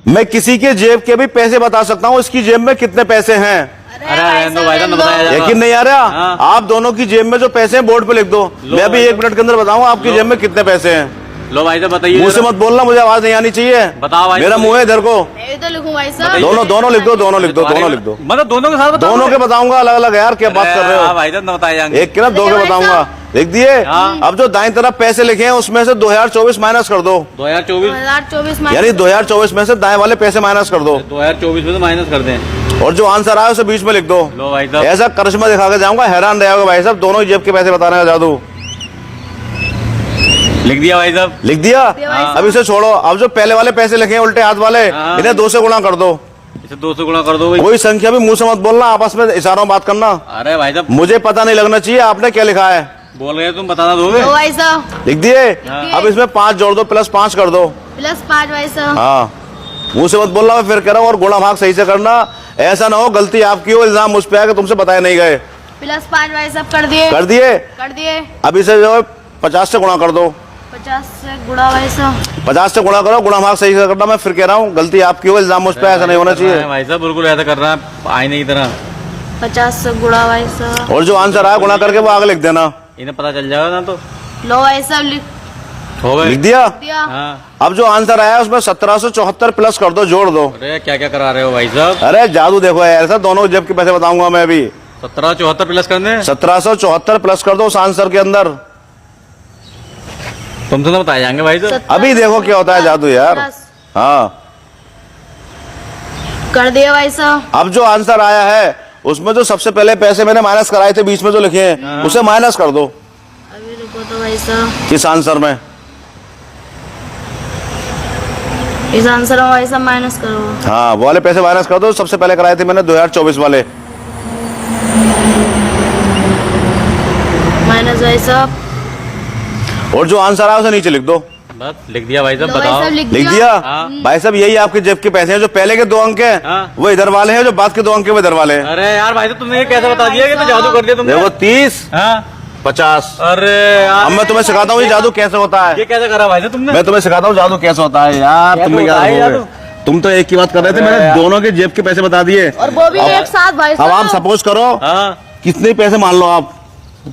मैं किसी के जेब के भी पैसे बता सकता हूँ, इसकी जेब में कितने पैसे हैं। अरे भाई साहब बताया जाएगा। यकीन नहीं आ रहा? हाँ। आप दोनों की जेब में जो पैसे हैं बोर्ड पे लिख दो, मैं अभी 1 मिनट के अंदर बताऊंगा आपकी जेब में कितने पैसे हैं। लो भाई साहब बताइए। मुंह से मत बोलना, मुझे आवाज नहीं आनी चाहिए। बताओ भाई। मेरा मुंह है इधर को। मैं तो लिखूं भाई साहब। दोनों लिख दो, दोनों लिख दो, दोनों लिख दो। मतलब दोनों के साथ बताओ। दोनों के बताऊंगा अलग अलग। यार क्या बात कर रहे हो? भाई साहब बताए जाएंगे। एक के ना 2 के बताऊंगा। लिख दिए? हाँ। अब जो दाईं तरफ पैसे लिखे हैं उसमें से 2024 माइनस कर दो। 2024 यानी 2024 में से दाएं वाले पैसे माइनस कर दो 2024 में तो माइनस कर दें। और जो आंसर आया उसे बीच में लिख दो। लो भाई साहब। ऐसा करिश्मा दिखा के जाऊंगा, हैरान रहेगा भाई साहब। दोनों ही जेब के पैसे बताने का जादू। लिख दिया भाई साहब। लिख दिया? हाँ। अब इसे छोड़ो। अब जो पहले वाले पैसे लिखे हैं उल्टे हाथ वाले, हाँ। इन्हें 2 से गुणा कर दो। इसे 2 से गुणा कर दो भाई। कोई संख्या भी मुंह से मत बोलना, आपस में इशारों में बात करना। अरे भाई साहब मुझे पता नहीं लगना चाहिए आपने क्या लिखा है। बोल गए तुम बताना दोगे। लो भाई साहब। लिख दिए? हाँ। अब इसमें 5 जोड़ दो, +5 कर दो। +5 भाई साहब। हाँ, मुंह से मत बोलना, मैं फिर कह रहा हूँ। और गुणा भाग सही से करना, ऐसा ना हो गलती आपकी हो, इल्जाम मुझ पे आया कि तुमसे बताए नहीं गए। +5 भाई साहब कर दिए। कर दिए? कर दिए। अब इसे जो है 50 से गुणा कर दो। 50 से गुणा भाई साहब। 50 से गुणा करो, गुणा भाग सही से करना। मैं फिर कह रहा हूँ गलती आपकी हो, इल्जाम मुझ पे, ऐसा नहीं होना चाहिए। भाई साहब बिल्कुल ऐसा कर रहा है आईने की तरह। 50 से गुणा भाई साहब। और जो आंसर आया गुणा करके वो आगे लिख देना। इन्हें पता चल जाएगा ना। तो लो भाई साहब लिख हो गए। लिख दिया? दिया। हाँ। अब जो आंसर आया उसमें 1774 प्लस कर दो, जोड़ दो। अरे क्या क्या करा रहे हो भाई साहब? अरे जादू देखो यार, सर दोनों जेब के पैसे बताऊंगा मैं अभी। 1774 प्लस करने। 1774 प्लस कर दो उस आंसर के अंदर। तुमसे तो बताए जाएंगे भाई साहब। अभी देखो क्या होता है जादू यार। हाँ, कर दिया भाई साहब। अब जो आंसर आया है उसमें जो सबसे पहले पैसे मैंने माइनस कराए थे, बीच में जो लिखे हैं उसे माइनस कर दो अभी रुको तो भाई साहब। इस आंसर में। इस आंसर में भाई साहब माइनस करो। हाँ, वो वाले पैसे माइनस कर दो। सबसे पहले कराए थे मैंने 2024 वाले। माइनस भाई साहब। और जो आंसर आया उसे नीचे लिख दो। बस लिख दिया भाई साहब। लो भाई बताओ। साहब लिख लिख दिया? हाँ। भाई साहब यही आपके जेब के पैसे हैं। जो पहले के 2 अंक हैं हाँ। वो इधर वाले हैं, जो बाद के 2 अंक हैं वो इधर वाले हैं। अरे यार भाई साहब तुमने ये कैसे बता दिया कि तो जादू कर दिया तुमने। देखो 30 हाँ। 50। अरे यार अब मैं तुम्हें सिखाता हूँ ये जादू कैसे होता है। ये कैसे करा भाई साहब तुमने? मैं तुम्हें सिखाता हूँ जादू कैसे होता है यार। कैसे तुम क्या होता है देखोगे? जादू? तुम तो एक की बात कर रहे थे, मैंने यार। दोनों के जेब के पैसे बता दिए। और वो भी एक साथ भाई अब आप साहब। सपोज करो हाँ। कितने पैसे मान लो आप,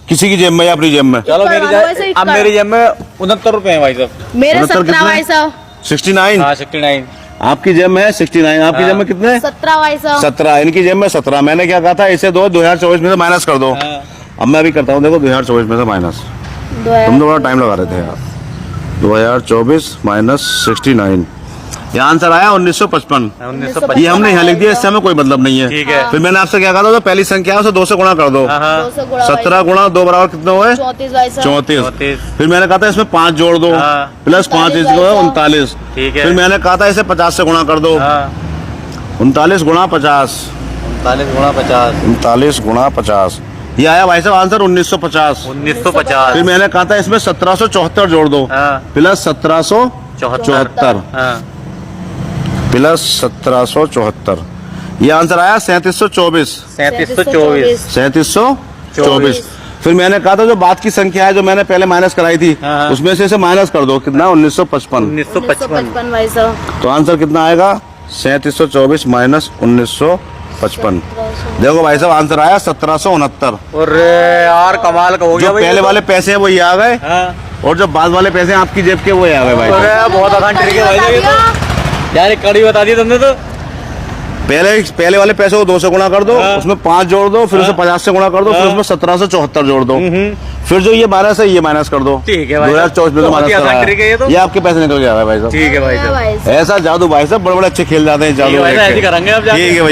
किसी की जेब में या अपनी जेब में। चलो मेरी वैसे ही जेब अब कर। मेरी जेब में 69 रुपए है भाई साहब। मेरे 69 17 कितने? भाई साहब। 69। हाँ 69। आपकी जेब में है 69। आपकी हाँ। जेब में कितने? 17 भाई साहब। 17। इनकी जेब में 17। मैंने क्या कहा था, इसे 2024 में से माइनस कर दो। हाँ। अब मैं अभी करता हूँ, देखो 2024 में से माइनस। तुम तो बड़ा टाइम लगा रहे थे यार। 2024 माइनस 69, ये आंसर आया 1955। 1955। ये हमने यहाँ लिख दिया, इससे हमें कोई मतलब नहीं है। ठीक है। फिर मैंने आपसे क्या कहा था, जो पहली संख्या है उसे 2 से गुणा कर दो। हाँ, हाँ। 2 से गुणा 17 गुणा 2 बराबर कितने हुए? 34 भाई साहब। 34। 34। फिर मैंने कहा था इसमें 5 जोड़ दो, हाँ। प्लस 5 39 इसको है 39। ठीक है। फिर मैंने कहा था इसे 50 से गुणा कर दो। हाँ। 39 गुणा 50। 39 गुणा 50। 39 गुणा 50, ये आया भाई साहब आंसर 1950। 1950। फिर मैंने कहा था इसमें 1774 जोड़ दो, हाँ। प्लस 1774 हाँ। प्लस 1774, ये आंसर आया 3724। 3724। 3724। फिर मैंने कहा था जो बाद की संख्या है जो मैंने पहले माइनस कराई थी, हाँ। उसमें से इसे माइनस कर दो। कितना? 1955। 1955। भाई साहब। तो आंसर कितना आएगा? 3724 माइनस 1955। देखो भाई साहब आंसर आया 1769। अरे यार कमाल का हो गया जो भाई। पहले वाले पैसे हैं वो ये आ गए, हाँ। और जो बाद वाले पैसे हैं आपकी जेब के वो ये आ गए भाई साहब। अरे बहुत आसान ट्रिक है भाई साहब ये तो। यार एक कड़ी बता दी तुमने तो। पहले वाले पैसे को 2 से गुणा कर दो, हाँ। उसमें 5 जोड़ दो, फिर उसे 50 से गुणा कर दो, फिर हाँ। उसमें 1774 जोड़ दो, फिर जो ये माइनस है ये माइनस कर दो। ठीक है भाई साहब। 2024 में तो बहुत ही माइनस आसान ट्रिक है ये कराया, तो। ये आपके पैसे निकल गया भाई साहब। ठीक है भाई साहब। ऐसा जादू भाई साहब बड़े बड़े अच्छे खेल जाते हैं ठीक है जादू। भाई साहब, ऐसे ही करेंगे अब जाके। ठीक है भैया।